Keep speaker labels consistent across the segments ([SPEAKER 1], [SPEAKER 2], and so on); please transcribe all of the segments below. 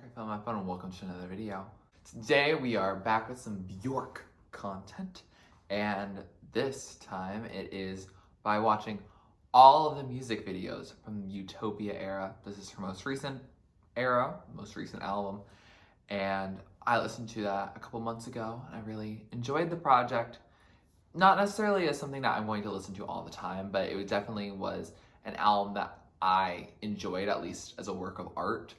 [SPEAKER 1] I found my phone and welcome to another video. Today we are back with some Björk content, and this time it is by watching all of the music videos from the Utopia era. This is her most recent album, and I listened to that a couple months ago and I really enjoyed the project. Not necessarily as something that I'm going to listen to all the time, but it definitely was an album that I enjoyed, at least as a work of art,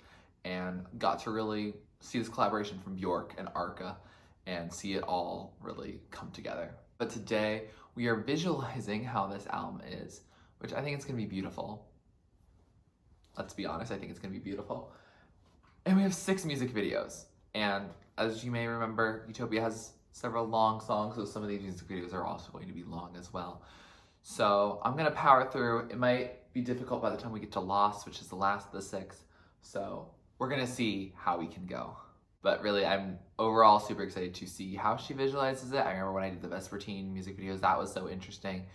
[SPEAKER 1] and got to really see this collaboration from Björk and Arca and see it all really come together. But today we are visualizing how this album is, which I think it's gonna be beautiful. Let's be honest, I think it's gonna be beautiful. And we have 6 music videos. And as you may remember, Utopia has several long songs, so some of these music videos are also going to be long as well. So I'm gonna power through. It might be difficult by the time we get to Lost, which is the last of the 6. So we're gonna see how we can go. But really, I'm overall super excited to see how she visualizes it. I remember when I did the Vespertine music videos, that was so interesting.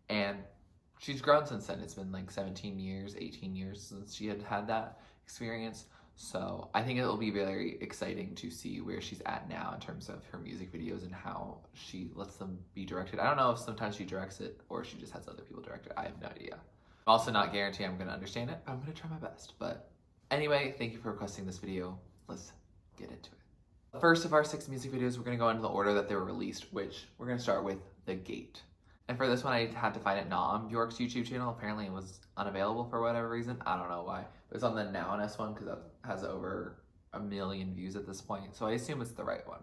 [SPEAKER 1] And she's grown since then. It's been like 17 years, 18 years since she had that experience. So I think it'll be very exciting to see where she's at now in terms of her music videos and how she lets them be directed. I don't know if sometimes she directs it or she just has other people direct it. I have no idea. I'm also not guaranteeing I'm gonna understand it, but I'm gonna try my best. But anyway, thank you for requesting this video. Let's get into it. The first of our 6 music videos, we're gonna go into the order that they were released, which we're gonna start with The Gate. And for this one, I had to find it not on Björk's YouTube channel. Apparently it was unavailable for whatever reason. I don't know why. But it's on the Nowness one because that has over 1 million views at this point. So I assume it's the right one.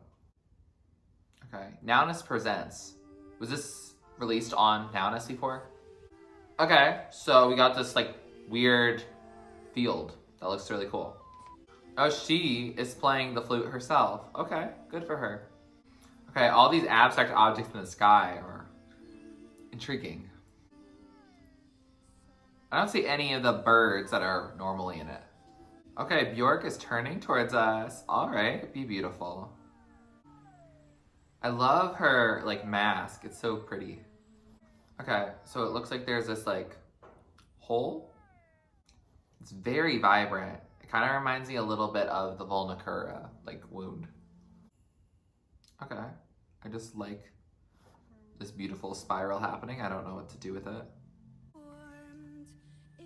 [SPEAKER 1] Okay, Nowness Presents. Was this released on Nowness before? Okay, so we got this like weird field that looks really cool. Oh, she is playing the flute herself. Okay, good for her. Okay, all these abstract objects in the sky are intriguing. I don't see any of the birds that are normally in it. Okay, Björk is turning towards us. All right, be beautiful. I love her like mask. It's so pretty. Okay, so it looks like there's this like hole. It's very vibrant. It kind of reminds me a little bit of the Volnakura like wound. Okay, I just like this beautiful spiral happening. I don't know what to do with it.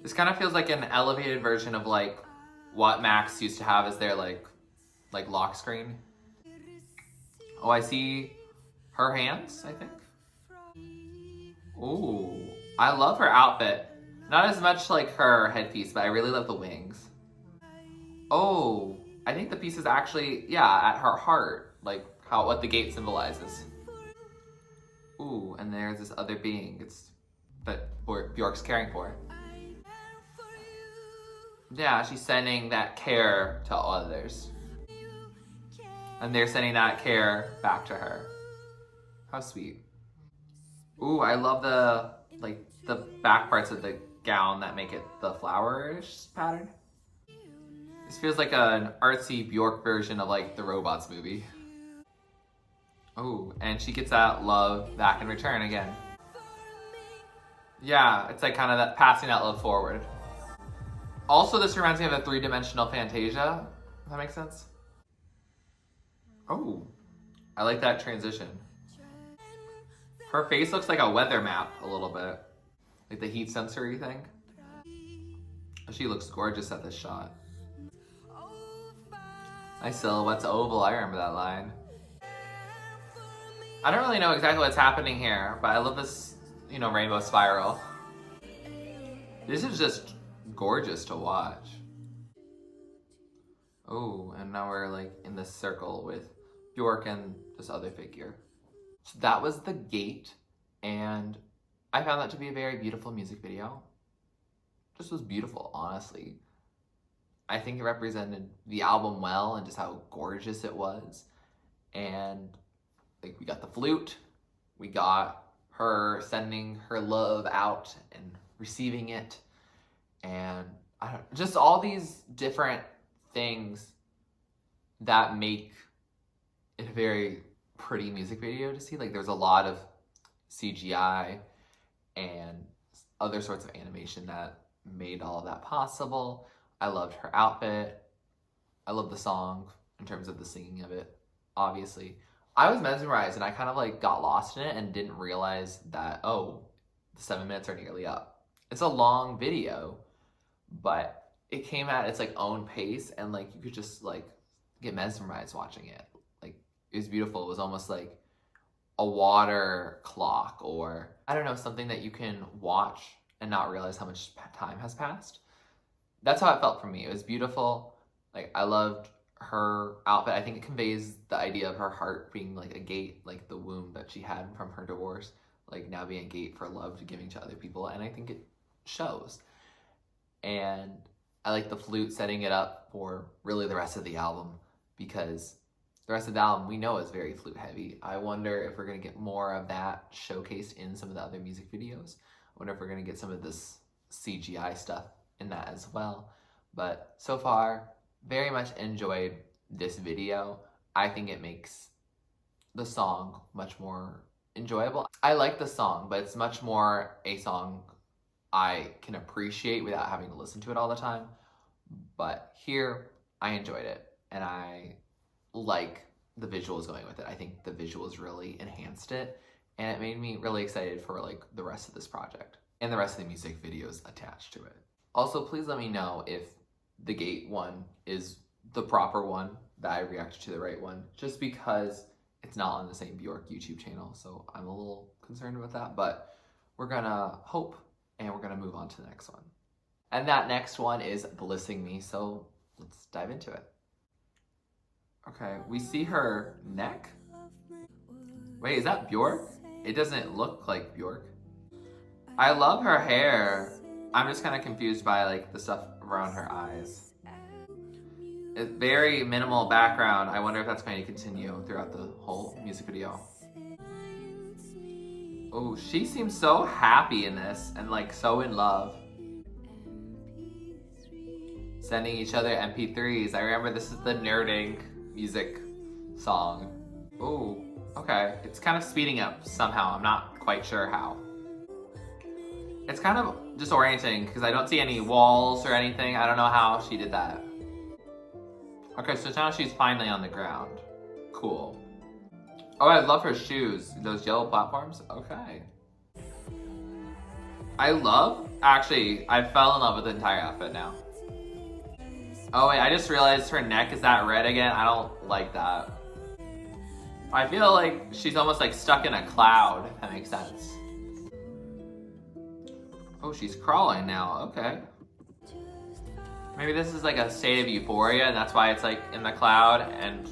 [SPEAKER 1] This kind of feels like an elevated version of like what Max used to have as their like lock screen. Oh, I see her hands, I think. Ooh, I love her outfit. Not as much like her headpiece, but I really love the wings. Oh, I think the piece is actually, yeah, at her heart, like what the gate symbolizes. Ooh, and there's this other being that Björk's caring for. Yeah, she's sending that care to others. And they're sending that care back to her. How sweet. Ooh, I love the back parts of the gown that make it the flowerish pattern. This feels like an artsy Björk version of like the Robots movie. Oh, and she gets that love back in return again. Yeah, it's like kind of that passing that love forward. Also, this reminds me of a 3-dimensional Fantasia, if that makes sense. Oh, I like that transition. Her face looks like a weather map a little bit. Like the heat sensory thing. She looks gorgeous at this shot. My silhouette's oval, I remember that line. I don't really know exactly what's happening here, but I love this, rainbow spiral. This is just gorgeous to watch. Oh, and now we're like in this circle with Björk and this other figure. So that was The Gate, and I found that to be a very beautiful music video. Just was beautiful, honestly. I think it represented the album well and just how gorgeous it was. And like we got the flute, we got her sending her love out and receiving it, and just all these different things that make it a very pretty music video to see. Like there's a lot of CGI and other sorts of animation that made all of that possible. I loved her outfit. I love the song in terms of the singing of it, obviously. I was mesmerized and I kind of like got lost in it and didn't realize that, oh, the 7 minutes are nearly up. It's a long video, but it came at its like own pace and like you could just like get mesmerized watching it. Like it was beautiful. It was almost like a water clock, or I don't know, something that you can watch and not realize how much time has passed. That's how it felt for me. It was beautiful. Like I loved her outfit. I think it conveys the idea of her heart being like a gate, like the womb that she had from her divorce, like now being a gate for love to giving to other people. And I think it shows. And I like the flute setting it up for really the rest of the album, because the rest of the album we know is very flute heavy. I wonder if we're going to get more of that showcased in some of the other music videos. I wonder if we're going to get some of this CGI stuff in that as well. But so far, very much enjoyed this video. I think it makes the song much more enjoyable. I like the song, but it's much more a song I can appreciate without having to listen to it all the time. But here, I enjoyed it, and I like the visuals going with it. I think the visuals really enhanced it, and it made me really excited for like the rest of this project and the rest of the music videos attached to it. Also, please let me know if the gate one is the proper one, that I reacted to the right one, just because it's not on the same Björk YouTube channel, so I'm a little concerned about that, but we're gonna hope and we're gonna move on to the next one. And that next one is Blissing Me, so let's dive into it. Okay, we see her neck. Wait, is that Björk? It doesn't look like Björk. I love her hair. I'm just kind of confused by like the stuff around her eyes. It's very minimal background. I wonder if that's going to continue throughout the whole music video. Oh, she seems so happy in this and like so in love. Sending each other MP3s. I remember this is the nerding music song. Oh, okay. It's kind of speeding up somehow. I'm not quite sure how. It's kind of disorienting because I don't see any walls or anything. I don't know how she did that. Okay, so now she's finally on the ground. Cool. Oh, I love her shoes. Those yellow platforms. Okay. Actually, I fell in love with the entire outfit now. Oh wait, I just realized her neck is that red again. I don't like that. I feel like she's almost like stuck in a cloud, if that makes sense. Oh, she's crawling now, okay. Maybe this is like a state of euphoria and that's why it's like in the cloud and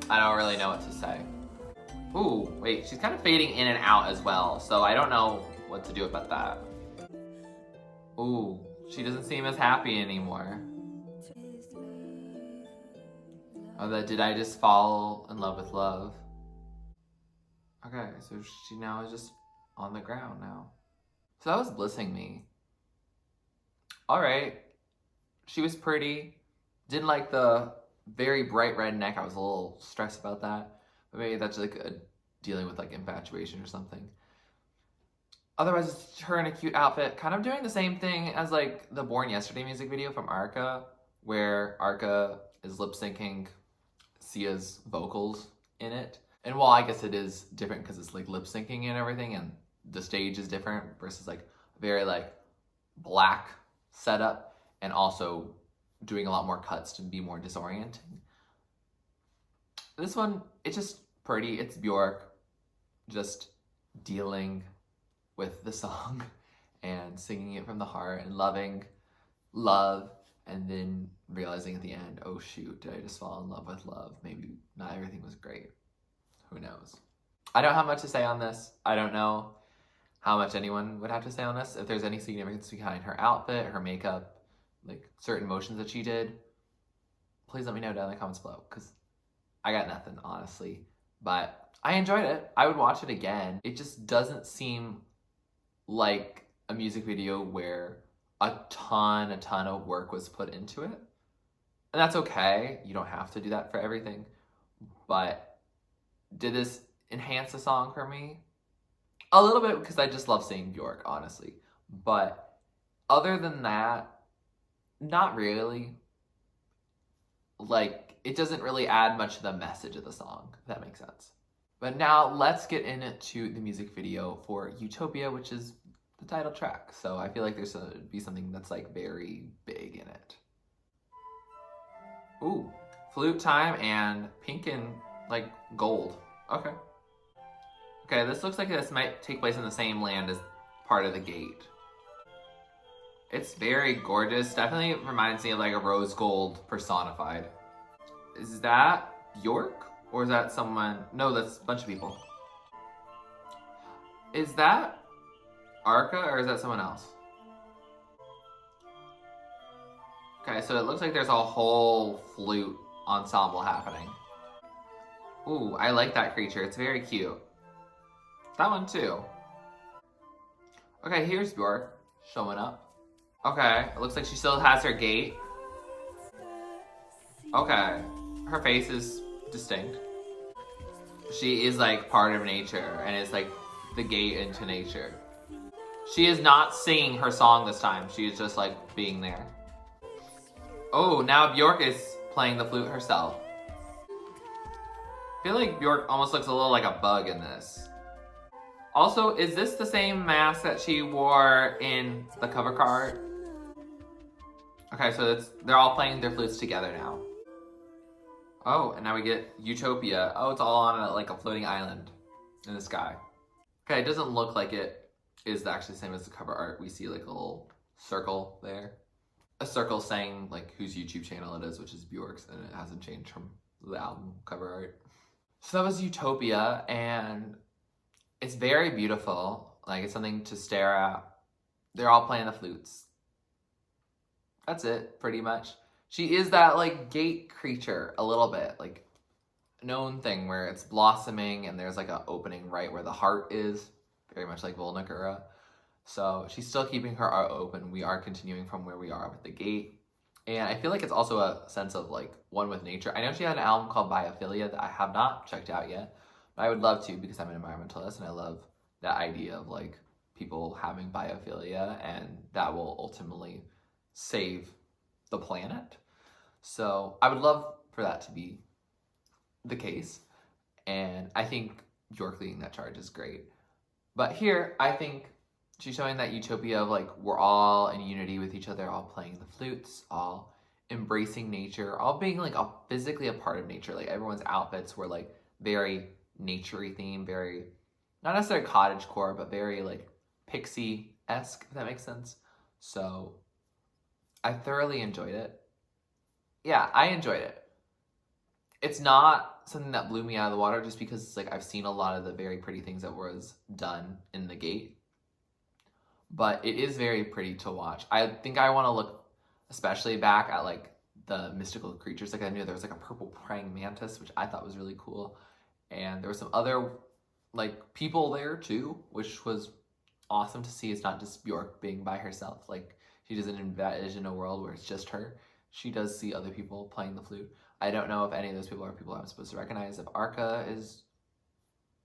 [SPEAKER 1] I don't really know what to say. Ooh, wait, she's kind of fading in and out as well, so I don't know what to do about that. Ooh, she doesn't seem as happy anymore. Oh, did I just fall in love with love? Okay, so she now is just on the ground now. So that was Blissing Me. All right, she was pretty. Didn't like the very bright red neck. I was a little stressed about that, but maybe that's like dealing with like infatuation or something. Otherwise, it's her in a cute outfit, kind of doing the same thing as like the Born Yesterday music video from Arca, where Arca is lip syncing Sia's vocals in it. And while I guess it is different because it's like lip syncing and everything, and the stage is different versus like very like black setup, and also doing a lot more cuts to be more disorienting. This one, it's just pretty. It's Björk just dealing with the song and singing it from the heart and loving love, and then realizing at the end, oh shoot, did I just fall in love with love? Maybe not everything was great. Who knows? I don't have much to say on this. I don't know how much anyone would have to say on this. If there's any significance behind her outfit, her makeup, like certain motions that she did, please let me know down in the comments below, because I got nothing, honestly. But I enjoyed it. I would watch it again. It just doesn't seem like a music video where a ton of work was put into it. And that's okay. You don't have to do that for everything. But did this enhance the song for me? A little bit, because I just love seeing Björk, honestly. But other than that, not really. like, it doesn't really add much to the message of the song, if that makes sense. But now let's get into the music video for Utopia, which is the title track. So I feel like there's going to be something that's like very big in it. Ooh, flute time and pink and like gold. Okay. Okay, this looks like this might take place in the same land as part of the gate. It's very gorgeous. Definitely reminds me of like a rose gold personified. Is that Björk? Or is that someone? No, that's a bunch of people. Is that Arca or is that someone else? Okay, so it looks like there's a whole flute ensemble happening. Ooh, I like that creature. It's very cute. That one too. Okay, here's Björk showing up. Okay, it looks like she still has her gate. Okay, her face is distinct. She is like part of nature and is like the gate into nature. She is not singing her song this time. She is just like being there. Oh, now Björk is playing the flute herself. I feel like Björk almost looks a little like a bug in this. Also, is this the same mask that she wore in the cover card? Okay, so they're all playing their flutes together now. Oh, and now we get Utopia. Oh, it's all on like a floating island in the sky. Okay, it doesn't look like it is actually the same as the cover art. We see like a little circle there. A circle saying like whose YouTube channel it is, which is Björk's, and it hasn't changed from the album cover art. So that was Utopia, and it's very beautiful. Like, it's something to stare at. They're all playing the flutes. That's it, pretty much. She is that, like, gate creature a little bit. Like, known thing where it's blossoming and there's, like, an opening right where the heart is. Very much like Volnagura. So she's still keeping her art open. We are continuing from where we are with the gate. And I feel like it's also a sense of, like, one with nature. I know she had an album called Biophilia that I have not checked out yet. But I would love to because I'm an environmentalist and I love that idea of, like, people having biophilia and that will ultimately save the planet. So I would love for that to be the case. And I think Björk leading that charge is great. But here, I think she's showing that utopia of, like, we're all in unity with each other, all playing the flutes, all embracing nature, all being, like, physically a part of nature. Like, everyone's outfits were, like, very nature-y theme, very, not necessarily cottagecore, but very, like, pixie-esque, if that makes sense. So I thoroughly enjoyed it. Yeah, I enjoyed it. It's not something that blew me out of the water just because it's like I've seen a lot of the very pretty things that was done in the gate. But it is very pretty to watch. I think I want to look especially back at, like, the mystical creatures. Like, I knew there was, like, a purple praying mantis, which I thought was really cool. And there were some other, like, people there too, which was awesome to see. It's not just Björk being by herself. Like, she doesn't envision a world where it's just her. She does see other people playing the flute. I don't know if any of those people are people I'm supposed to recognize, if Arca is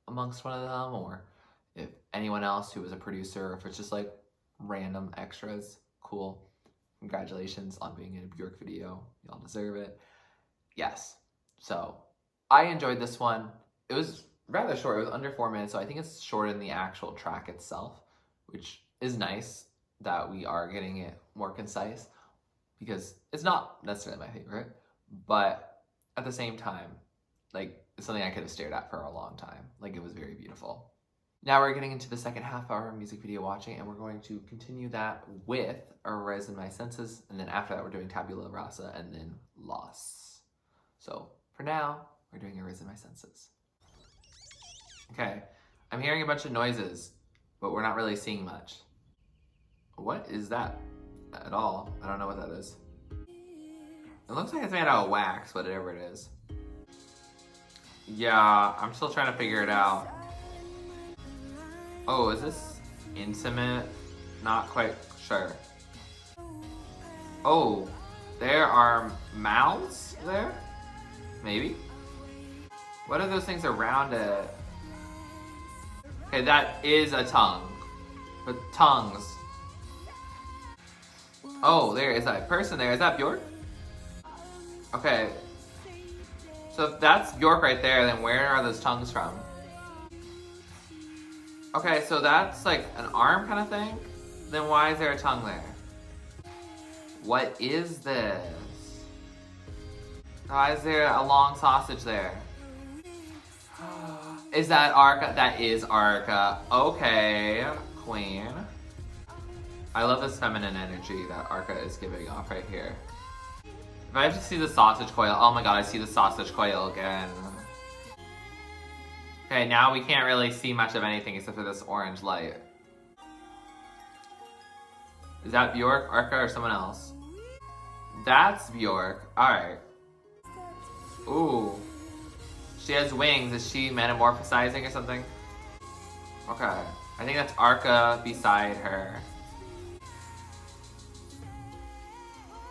[SPEAKER 1] amongst one of them, or if anyone else who was a producer, or if it's just, like, random extras. Cool. Congratulations on being in a Björk video. Y'all deserve it. Yes. So, I enjoyed this one. It was rather short. It was under 4 minutes, so I think it's shorter than the actual track itself, which is nice that we are getting it more concise because it's not necessarily my favorite, but at the same time, like, it's something I could have stared at for a long time. Like, it was very beautiful. Now we're getting into the second half of our music video watching, and we're going to continue that with Arisen My Senses, and then after that we're doing Tabula Rasa, and then Loss. So, for now, we're doing Arisen My Senses. Okay, I'm hearing a bunch of noises, but we're not really seeing much. What is that at all? I don't know what that is. It looks like it's made out of wax, whatever it is. Yeah, I'm still trying to figure it out. Oh, is this intimate? Not quite sure. Oh, there are mouths there? Maybe? What are those things around it? Okay, that is a tongue. With tongues. Oh, there is that person there. Is that Björk? Okay, So if that's Björk right there, then where are those tongues from? Okay, so that's like an arm kind of thing? Then why is there a tongue there? What is this? Why is there a long sausage there? Is that Arca? That is Arca. Okay, queen. I love this feminine energy that Arca is giving off right here. If I have to see the sausage coil, oh my god, I see the sausage coil again. Okay, now we can't really see much of anything except for this orange light. Is that Björk, Arca, or someone else? That's Björk. Alright. Ooh. She has wings. Is she metamorphosizing or something? Okay. I think that's Arca beside her.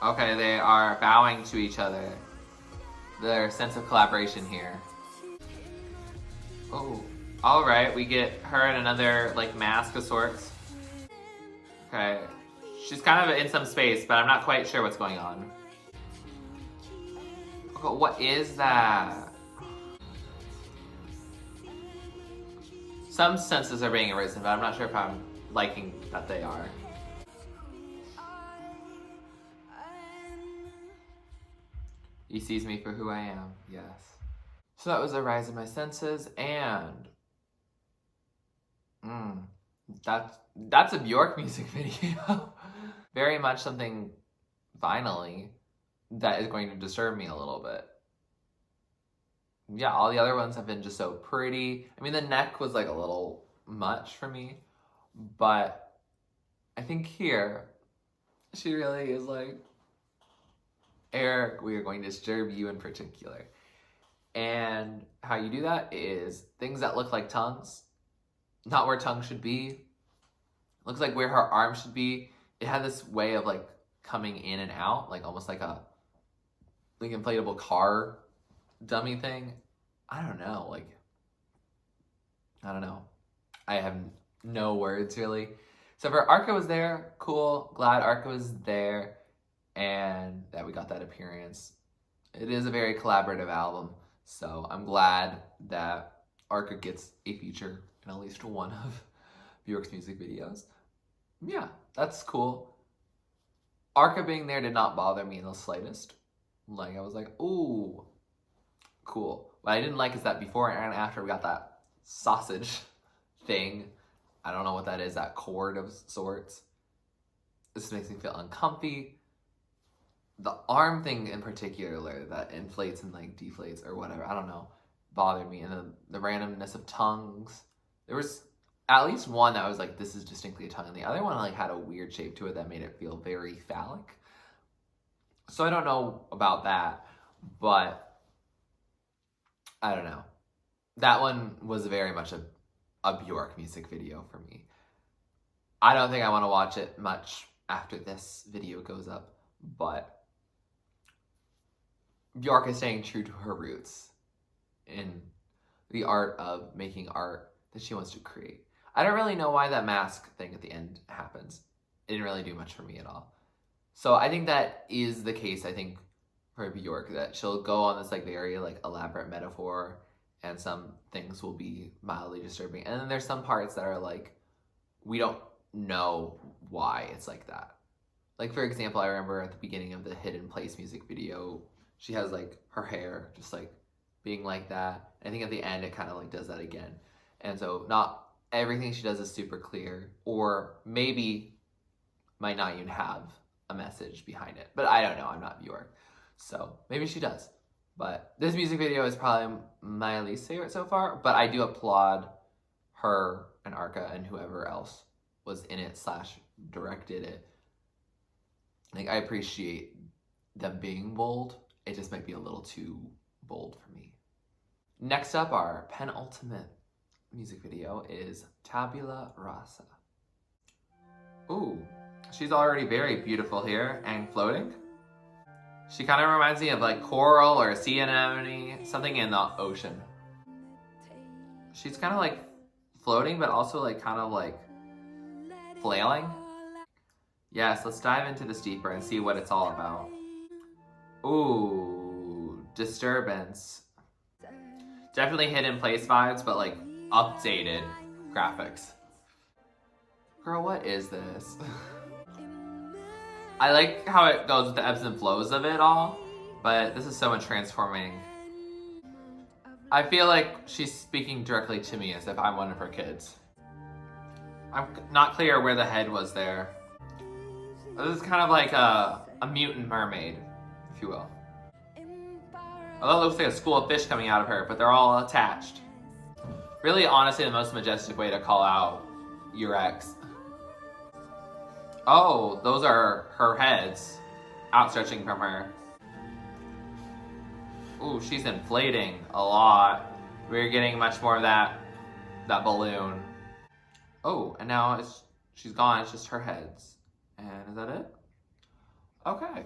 [SPEAKER 1] Okay, they are bowing to each other. Their sense of collaboration here. Oh. Alright, we get her in another, like, mask of sorts. Okay. She's kind of in some space, but I'm not quite sure what's going on. Okay, what is that? Some senses are being arisen, but I'm not sure if I'm liking that they are. He sees me for who I am, yes. So that was Arisen My Senses, and that's a Björk music video. Very much something, finally, that is going to disturb me a little bit. Yeah, all the other ones have been just so pretty. I mean, the neck was like a little much for me, but I think here, she really is like, Eric, we are going to disturb you in particular. And how you do that is things that look like tongues, not where tongue should be. Looks like where her arm should be. It had this way of like coming in and out, like almost like a like inflatable car dummy thing. I don't know, like, I don't know. I have no words really. So for Arca was there, cool, glad Arca was there, and that we got that appearance. It is a very collaborative album, so I'm glad that Arca gets a feature in at least one of Björk's music videos. Yeah, that's cool. Arca being there did not bother me in the slightest. Like, I was like, ooh, cool. What I didn't like is that before and after we got that sausage thing, I don't know what that is, that cord of sorts. This makes me feel uncomfy. The arm thing in particular that inflates and like deflates or whatever, I don't know, bothered me. And the randomness of tongues. There was at least one that was like, this is distinctly a tongue, and the other one like had a weird shape to it that made it feel very phallic. So I don't know about that, but I don't know. That one was very much a Björk music video for me. I don't think I want to watch it much after this video goes up, but Björk is staying true to her roots in the art of making art that she wants to create. I don't really know why that mask thing at the end happens. It didn't really do much for me at all. So I think that is the case, I think, for Björk, that she'll go on this like very like elaborate metaphor, and some things will be mildly disturbing. And then there's some parts that are like, we don't know why it's like that. Like, for example, I remember at the beginning of the Hidden Place music video, she has like her hair just like being like that. I think at the end it kind of like does that again. And so not everything she does is super clear, or maybe might not even have a message behind it. But I don't know, I'm not Björk. So maybe she does. But this music video is probably my least favorite so far, but I do applaud her and Arca and whoever else was in it / directed it. Like, I appreciate them being bold. It just might be a little too bold for me. Next up, our penultimate music video is Tabula Rasa. Ooh, she's already very beautiful here and floating. She kind of reminds me of like coral or a sea anemone, something in the ocean. She's kind of like floating, but also like kind of like flailing. Yes, let's dive into this deeper and see what it's all about. Ooh, disturbance. Definitely Hidden Place vibes, but like updated graphics. Girl, what is this? I like how it goes with the ebbs and flows of it all, but this is so much transforming. I feel like she's speaking directly to me as if I'm one of her kids. I'm not clear where the head was there. This is kind of like a mutant mermaid, if you will. Although it looks like a school of fish coming out of her, but they're all attached. Really, honestly, the most majestic way to call out your ex. Oh, those are her heads outstretching from her. Ooh, she's inflating a lot. We're getting much more of that balloon. Oh, and now she's gone. It's just her heads. And is that it? Okay.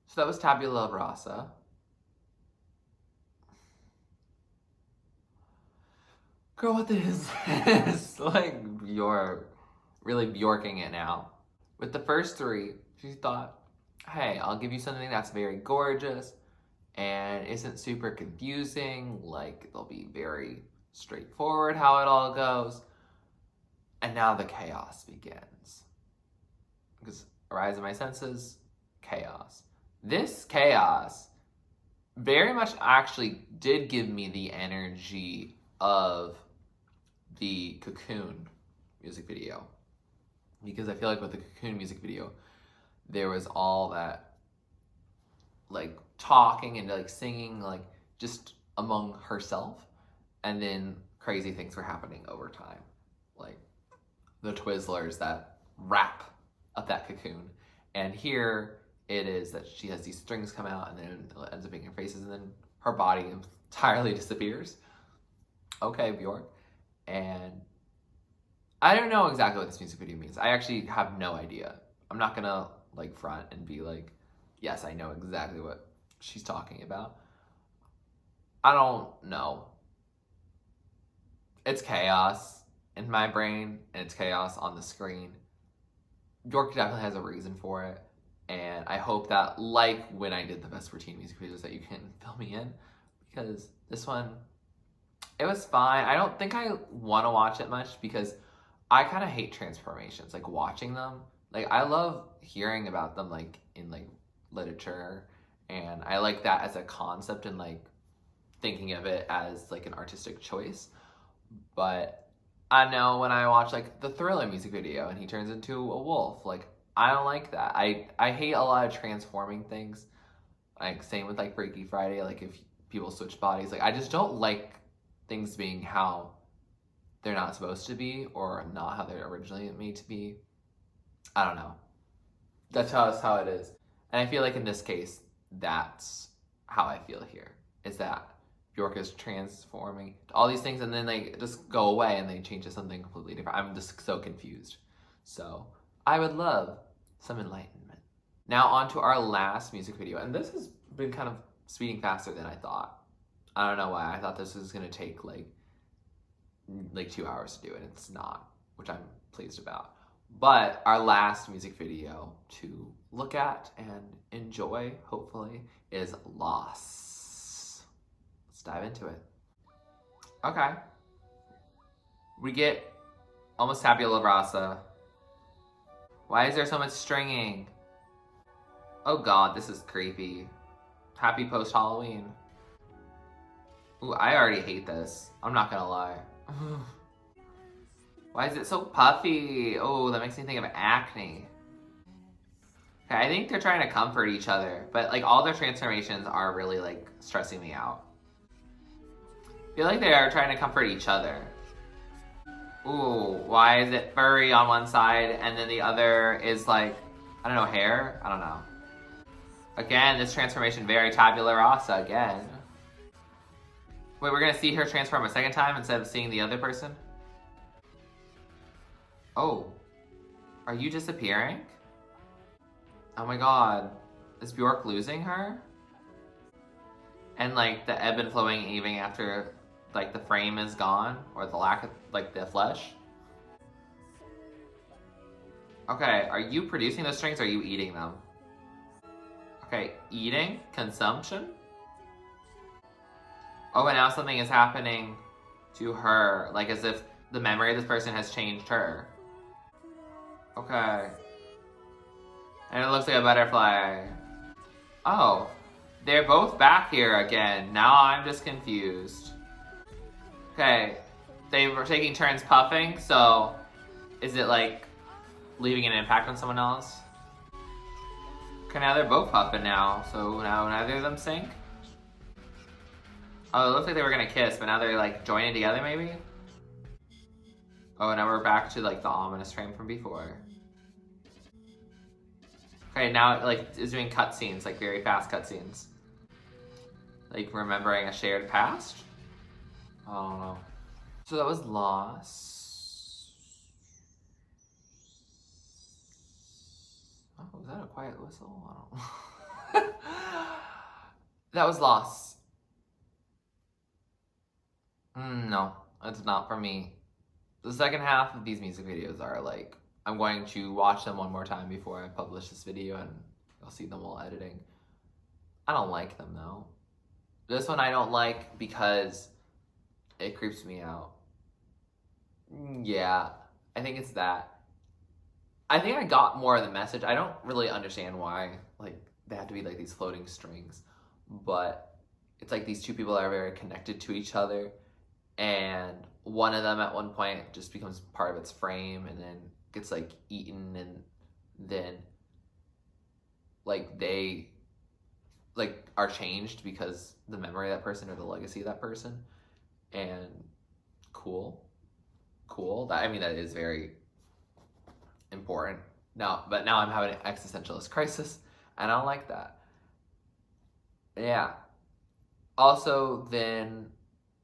[SPEAKER 1] So that was Tabula Rasa. Girl, what is this? Like, you're really Bjorking it now. With the first three, she thought, hey, I'll give you something that's very gorgeous and isn't super confusing. Like, they'll be very straightforward how it all goes. And now the chaos begins. Because Arisen My Senses, chaos. This chaos very much actually did give me the energy of the Cocoon music video. Because I feel like with the Cocoon music video, there was all that like talking and like singing like just among herself, and then crazy things were happening over time. Like the Twizzlers that wrap up that cocoon. And here it is that she has these strings come out and then it ends up being her faces and then her body entirely disappears. Okay, Björk. And I don't know exactly what this music video means. I actually have no idea. I'm not gonna like front and be like, yes, I know exactly what she's talking about. I don't know. It's chaos in my brain and it's chaos on the screen. Björk definitely has a reason for it. And I hope that, like when I did the Best for Teen music videos, that you can fill me in. Because this one, it was fine. I don't think I want to watch it much because I kind of hate transformations. Like watching them. Like I love hearing about them like in like literature. And I like that as a concept and like thinking of it as like an artistic choice. But I know when I watch like the Thriller music video and he turns into a wolf, like I don't like that. I hate a lot of transforming things. Like same with like Freaky Friday, like if people switch bodies, like I just don't like things being how they're not supposed to be or not how they're originally made to be. I don't know. That's how it is. And I feel like in this case, that's how I feel here. Is that Björk is transforming all these things and then they just go away and they change to something completely different. I'm just so confused. So I would love some enlightenment. Now on to our last music video. And this has been kind of speeding faster than I thought. I don't know why. I thought this was going to take like 2 hours to do it. It's not, which I'm pleased about. But our last music video to look at and enjoy, hopefully, is Loss. Let's dive into it. Okay. We get almost Tabula Rasa. Why is there so much stringing? Oh god, this is creepy. Happy post-Halloween. Ooh, I already hate this. I'm not gonna lie. Why is it so puffy? Oh, that makes me think of acne. Okay, I think they're trying to comfort each other, but like all their transformations are really like stressing me out. I feel like they are trying to comfort each other. Ooh, why is it furry on one side and then the other is like, I don't know, hair? I don't know. Again, this transformation, very Tabula Rasa again. Wait, we're gonna see her transform a second time instead of seeing the other person? Oh, are you disappearing? Oh my god, is Björk losing her? And like the ebb and flowing even after like the frame is gone or the lack of like the flesh? Okay, are you producing those strings or are you eating them? Okay, eating, consumption. Oh, and now something is happening to her, like as if the memory of this person has changed her. Okay. And it looks like a butterfly. Oh, they're both back here again. Now I'm just confused. Okay, they were taking turns puffing, so is it like leaving an impact on someone else? Okay, now they're both puffing now, so now neither of them sync? Oh, it looks like they were gonna kiss, but now they're like joining together maybe? Oh, now we're back to like the ominous frame from before. Okay, now it like is doing cutscenes, like very fast cutscenes. Like remembering a shared past? I don't know. So that was Loss. Oh, was that a quiet whistle? I don't know. That was Loss. No, it's not for me. The second half of these music videos are like, I'm going to watch them one more time before I publish this video and I'll see them while editing. I don't like them though. This one I don't like because it creeps me out. Yeah, I think it's that. I think I got more of the message. I don't really understand why, like, they have to be like these floating strings, but it's like these two people are very connected to each other, and one of them at one point just becomes part of its frame and then gets like eaten, and then like they like are changed because the memory of that person or the legacy of that person. And cool. That, I mean, that is very important. But now I'm having an existentialist crisis, and I don't like that. Yeah. Also, then,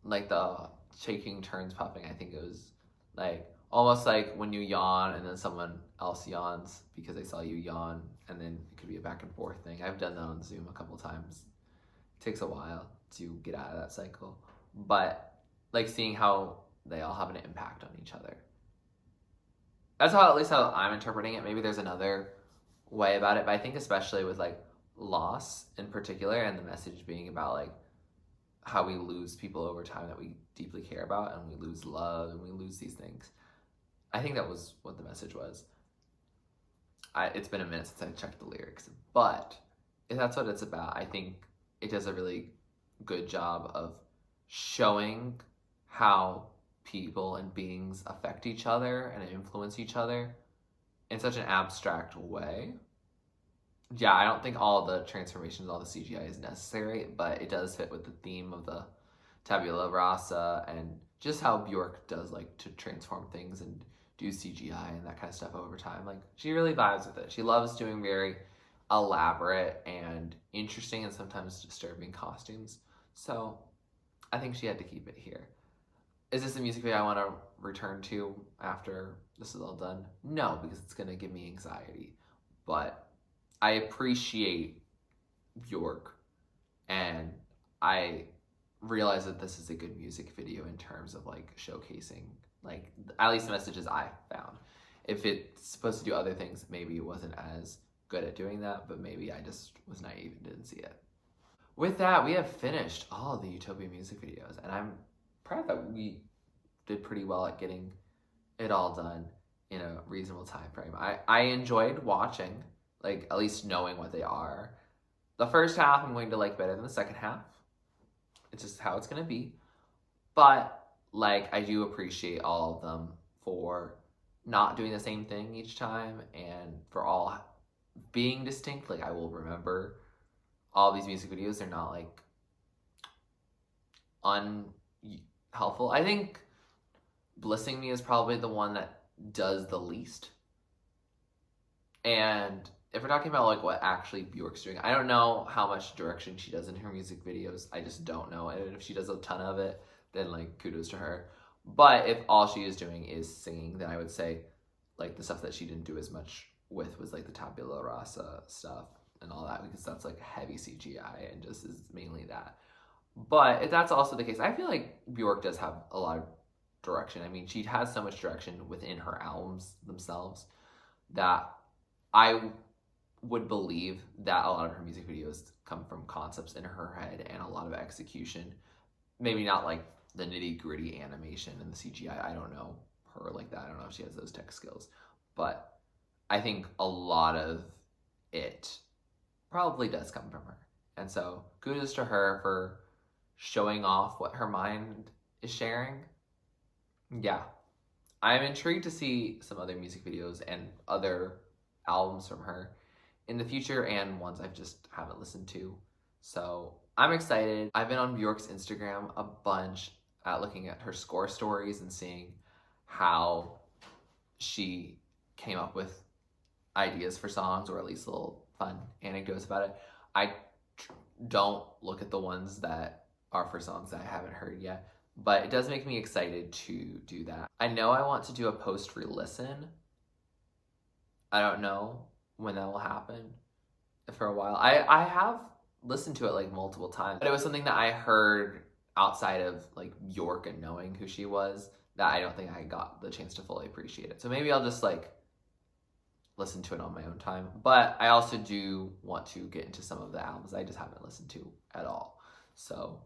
[SPEAKER 1] like the shaking turns puffing, I think it was like almost like when you yawn and then someone else yawns because they saw you yawn, and then it could be a back and forth thing. I've done that on Zoom a couple times. It takes a while to get out of that cycle, but like seeing how they all have an impact on each other. That's how, at least how I'm interpreting it. Maybe there's another way about it, but I think especially with like loss in particular, and the message being about like how we lose people over time that we deeply care about, and we lose love and we lose these things. I think that was what the message was. It's been a minute since I checked the lyrics, but if that's what it's about, I think it does a really good job of showing how people and beings affect each other and influence each other in such an abstract way. Yeah, I don't think all the transformations, all the CGI is necessary, but it does fit with the theme of the Tabula Rasa, and just how Björk does like to transform things and do CGI and that kind of stuff over time. Like, she really vibes with it. She loves doing very elaborate and interesting and sometimes disturbing costumes. So I think she had to keep it here. Is this a music video I want to return to after this is all done? No, because it's going to give me anxiety. But I appreciate Björk, and I realize that this is a good music video in terms of like showcasing, like, at least the messages I found. If it's supposed to do other things, maybe it wasn't as good at doing that, but maybe I just was naive and didn't see it. With that, we have finished all the Utopia music videos, and I'm proud that we did pretty well at getting it all done in a reasonable time frame. I enjoyed watching, like, at least knowing what they are. The first half I'm going to like better than the second half. It's just how it's going to be. But, like, I do appreciate all of them for not doing the same thing each time, and for all being distinct. Like, I will remember all these music videos. They're not, like, unhelpful. I think Blissing Me is probably the one that does the least. And if we're talking about like what actually Björk's doing, I don't know how much direction she does in her music videos. I just don't know. And if she does a ton of it, then like kudos to her. But if all she is doing is singing, then I would say like the stuff that she didn't do as much with was like the Tabula Rasa stuff and all that, because that's like heavy CGI and just is mainly that. But if that's also the case, I feel like Björk does have a lot of direction. I mean, she has so much direction within her albums themselves that I would believe that a lot of her music videos come from concepts in her head and a lot of execution maybe not like the nitty-gritty animation and the CGI. I don't know her like that. I don't know if she has those tech skills. But I think a lot of it probably does come from her. And so kudos to her for showing off what her mind is sharing. Yeah. I'm intrigued to see some other music videos and other albums from her in the future and ones I just haven't listened to. So I'm excited. I've been on Björk's Instagram a bunch looking at her score stories and seeing how she came up with ideas for songs, or at least little fun anecdotes about it. I don't look at the ones that are for songs that I haven't heard yet, but it does make me excited to do that. I know I want to do a post re-listen. I don't know when that will happen for a while. I have listened to it like multiple times, but it was something that I heard outside of like Björk and knowing who she was that I don't think I got the chance to fully appreciate it. So maybe I'll just like listen to it on my own time. But I also do want to get into some of the albums I just haven't listened to at all. So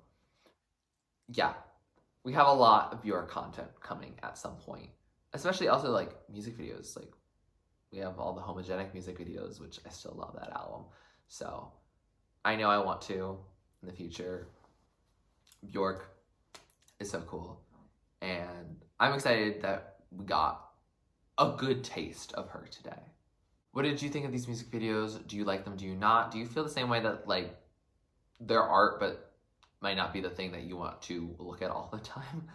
[SPEAKER 1] yeah, we have a lot of Björk content coming at some point, especially also like music videos. Like we have all the homogenic music videos, which I still love that album. So I know I want to in the future. Björk is so cool. And I'm excited that we got a good taste of her today. What did you think of these music videos? Do you like them? Do you not? Do you feel the same way that like they're art but might not be the thing that you want to look at all the time?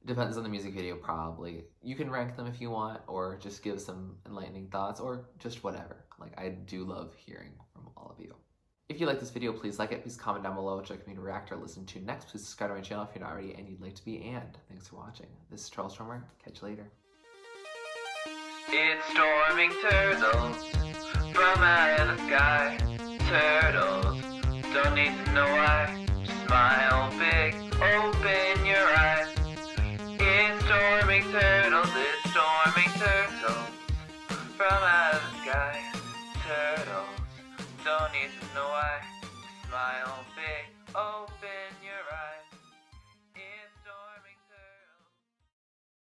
[SPEAKER 1] Depends on the music video, probably. You can rank them if you want, or just give some enlightening thoughts, or just whatever. Like, I do love hearing from all of you. If you like this video, please like it. Please comment down below what you'd like me to react or listen to next. Please subscribe to my channel if you're not already and you'd like to be. And thanks for watching. This is TurtleStormer. Catch you later.
[SPEAKER 2] It's storming turtles from out of the sky. Turtles don't need to know why. Just smile big, open your eyes. It's storming turtles, it's storming turtles from out of the sky. Turtles don't need to know why. Just smile big, open